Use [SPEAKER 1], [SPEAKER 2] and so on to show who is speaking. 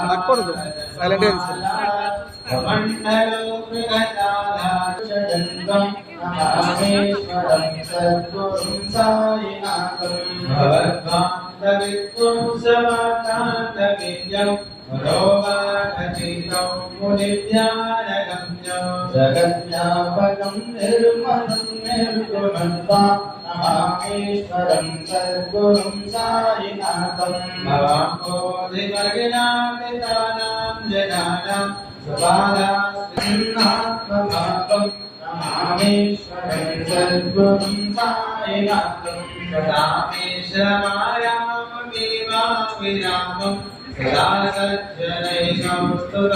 [SPEAKER 1] నక్కూడదు silent
[SPEAKER 2] జగజ్ఞాపకం నిర్మలం నిర్గుణంతా నమామీశ్వరం సద్గురుం సాయినాథం భవాంబోధిమగినామితానాం జనానాం సుపాదాస్నాత్మభావం నమామీశ్వరం సద్గురుం సాయినాథం సదామీశ్వరమాయామీమా విరామం సదా సజ్జనైకం స్తుతం